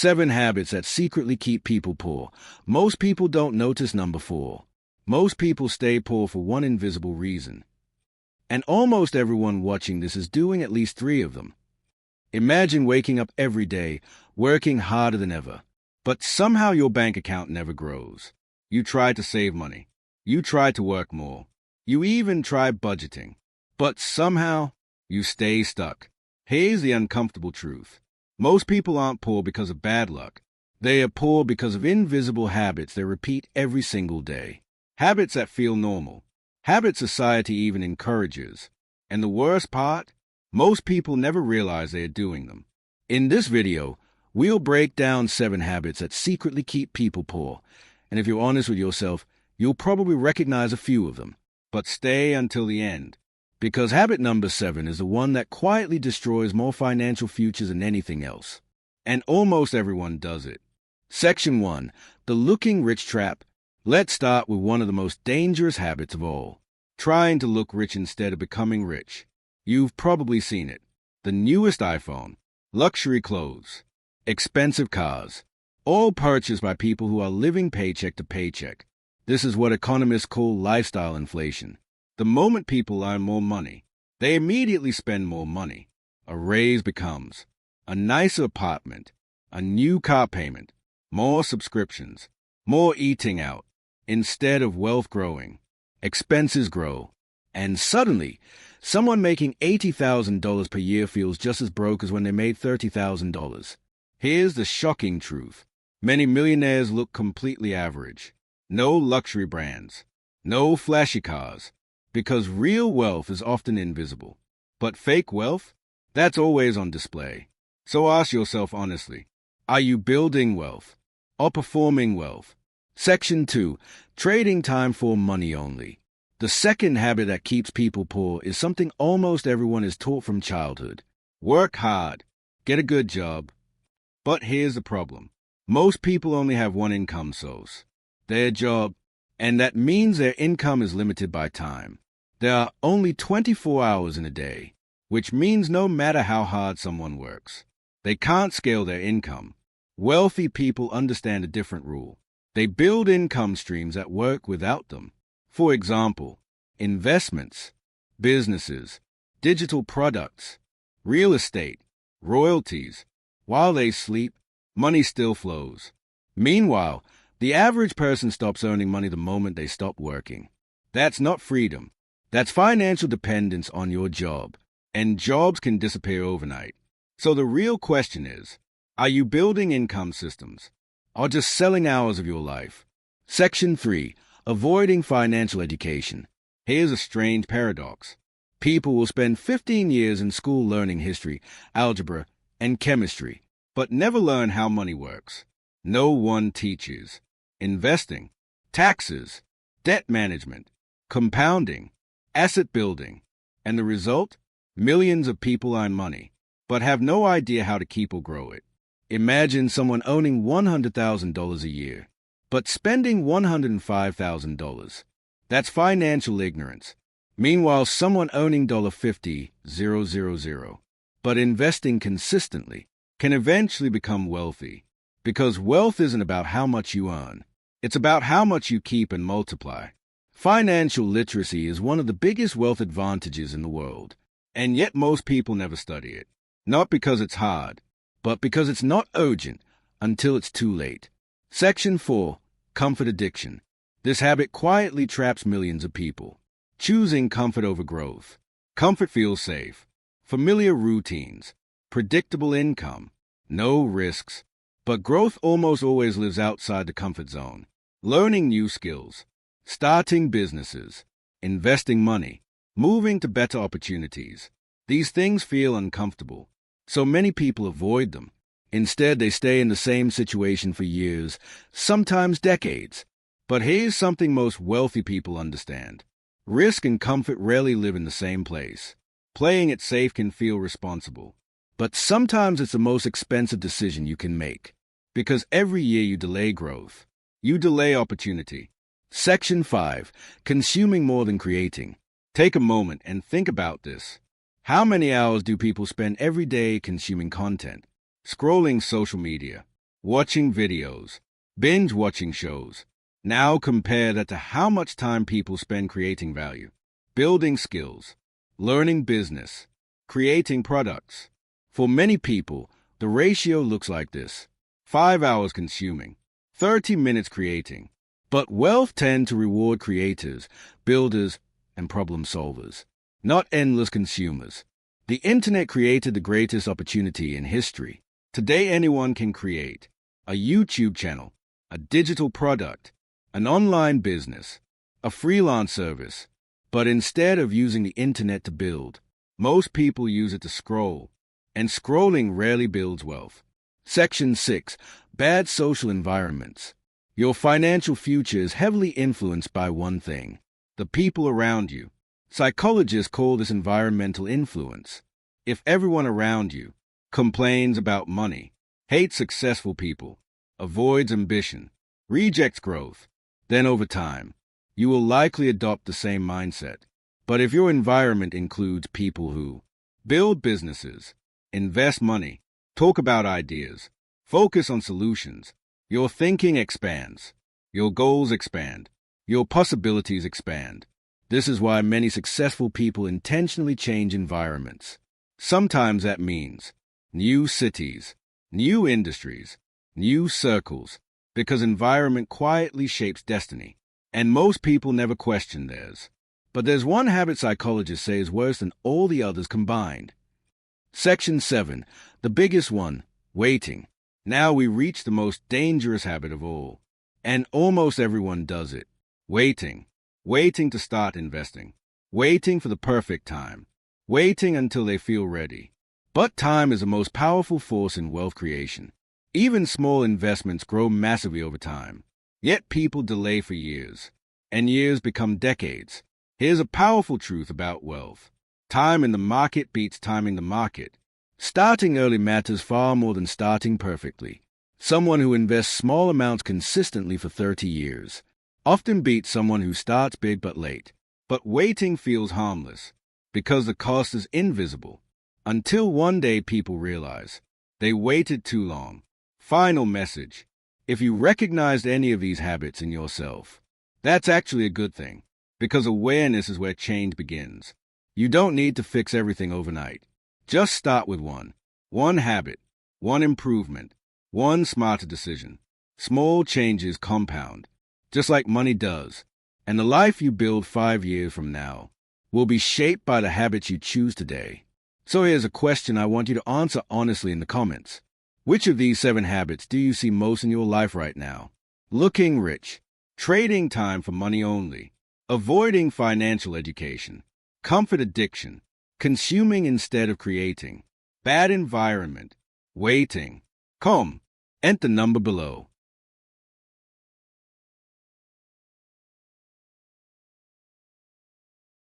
7 habits that secretly keep people poor. Most people don't notice number 4. Most people stay poor for one invisible reason. And almost everyone watching this is doing at least 3 of them. Imagine waking up every day, working harder than ever, but somehow your bank account never grows. You try to save money. You try to work more. You even try budgeting. But somehow, you stay stuck. Here's the uncomfortable truth. Most people aren't poor because of bad luck. They are poor because of invisible habits they repeat every single day. Habits that feel normal. Habits society even encourages. And the worst part? Most people never realize they are doing them. In this video, we'll break down 7 habits that secretly keep people poor. And if you're honest with yourself, you'll probably recognize a few of them. But stay until the end. Because habit number 7 is the one that quietly destroys more financial futures than anything else. And almost everyone does it. Section 1. The looking rich trap. Let's start with one of the most dangerous habits of all. Trying to look rich instead of becoming rich. You've probably seen it. The newest iPhone, luxury clothes, expensive cars, all purchased by people who are living paycheck to paycheck. This is what economists call lifestyle inflation. The moment people earn more money, they immediately spend more money. A raise becomes a nicer apartment, a new car payment, more subscriptions, more eating out. Instead of wealth growing, expenses grow. And suddenly, someone making $80,000 per year feels just as broke as when they made $30,000. Here's the shocking truth. Many millionaires look completely average. No luxury brands, no flashy cars. Because real wealth is often invisible. But fake wealth? That's always on display. So ask yourself honestly, are you building wealth or performing wealth? Section 2. Trading time for money only. The second habit that keeps people poor is something almost everyone is taught from childhood. Work hard. Get a good job. But here's the problem. Most people only have one income source, their job, and that means their income is limited by time. There are only 24 hours in a day, which means no matter how hard someone works, they can't scale their income. Wealthy people understand a different rule. They build income streams that work without them. For example, investments, businesses, digital products, real estate, royalties. While they sleep, money still flows. Meanwhile, the average person stops earning money the moment they stop working. That's not freedom. That's financial dependence on your job. And jobs can disappear overnight. So the real question is, are you building income systems or just selling hours of your life? Section 3. Avoiding financial education. Here's a strange paradox. People will spend 15 years in school learning history, algebra, and chemistry, but never learn how money works. No one teaches investing, taxes, debt management, compounding, asset building. And the result? Millions of people earn money, but have no idea how to keep or grow it. Imagine someone owning $100,000 a year, but spending $105,000. That's financial ignorance. Meanwhile, someone owning $50,000, but investing consistently, can eventually become wealthy. Because wealth isn't about how much you earn. It's about how much you keep and multiply. Financial literacy is one of the biggest wealth advantages in the world, and yet most people never study it. Not because it's hard, but because it's not urgent until it's too late. Section 4. Comfort addiction. This habit quietly traps millions of people. Choosing comfort over growth. Comfort feels safe. Familiar routines. Predictable income. No risks. But growth almost always lives outside the comfort zone. Learning new skills. Starting businesses, investing money, moving to better opportunities. These things feel uncomfortable, so many people avoid them. Instead, they stay in the same situation for years, sometimes decades. But here's something most wealthy people understand. Risk and comfort rarely live in the same place. Playing it safe can feel responsible, but sometimes it's the most expensive decision you can make. Because every year you delay growth, you delay opportunity. Section 5. Consuming more than creating. Take a moment and think about this. How many hours do people spend every day consuming content? Scrolling social media, watching videos, binge watching shows. Now compare that to how much time people spend creating value, building skills, learning business, creating products. For many people, the ratio looks like this: 5 hours consuming, 30 minutes creating. But wealth tends to reward creators, builders, and problem solvers, not endless consumers. The internet created the greatest opportunity in history. Today anyone can create a YouTube channel, a digital product, an online business, a freelance service. But instead of using the internet to build, most people use it to scroll, and scrolling rarely builds wealth. Section 6. Bad social environments. Your financial future is heavily influenced by one thing: the people around you. Psychologists call this environmental influence. If everyone around you complains about money, hates successful people, avoids ambition, rejects growth, then over time, you will likely adopt the same mindset. But if your environment includes people who build businesses, invest money, talk about ideas, focus on solutions, your thinking expands, your goals expand, your possibilities expand. This is why many successful people intentionally change environments. Sometimes that means new cities, new industries, new circles, because environment quietly shapes destiny. And most people never question theirs. But there's one habit psychologists say is worse than all the others combined. Section 7. The biggest one: waiting. Now we reach the most dangerous habit of all. And almost everyone does it. Waiting. Waiting to start investing. Waiting for the perfect time. Waiting until they feel ready. But time is the most powerful force in wealth creation. Even small investments grow massively over time. Yet people delay for years, and years become decades. Here's a powerful truth about wealth: time in the market beats timing the market. Starting early matters far more than starting perfectly. Someone who invests small amounts consistently for 30 years often beats someone who starts big but late. But waiting feels harmless because the cost is invisible, until one day people realize they waited too long. Final message: if you recognized any of these habits in yourself, that's actually a good thing, because awareness is where change begins. You don't need to fix everything overnight. Just start with one habit, one improvement, one smarter decision. Small changes compound, just like money does, and the life you build 5 years from now will be shaped by the habits you choose today. So here's a question I want you to answer honestly in the comments. Which of these 7 habits do you see most in your life right now? Looking rich, trading time for money only, avoiding financial education, comfort addiction, consuming instead of creating, bad environment, waiting. Come, enter number below.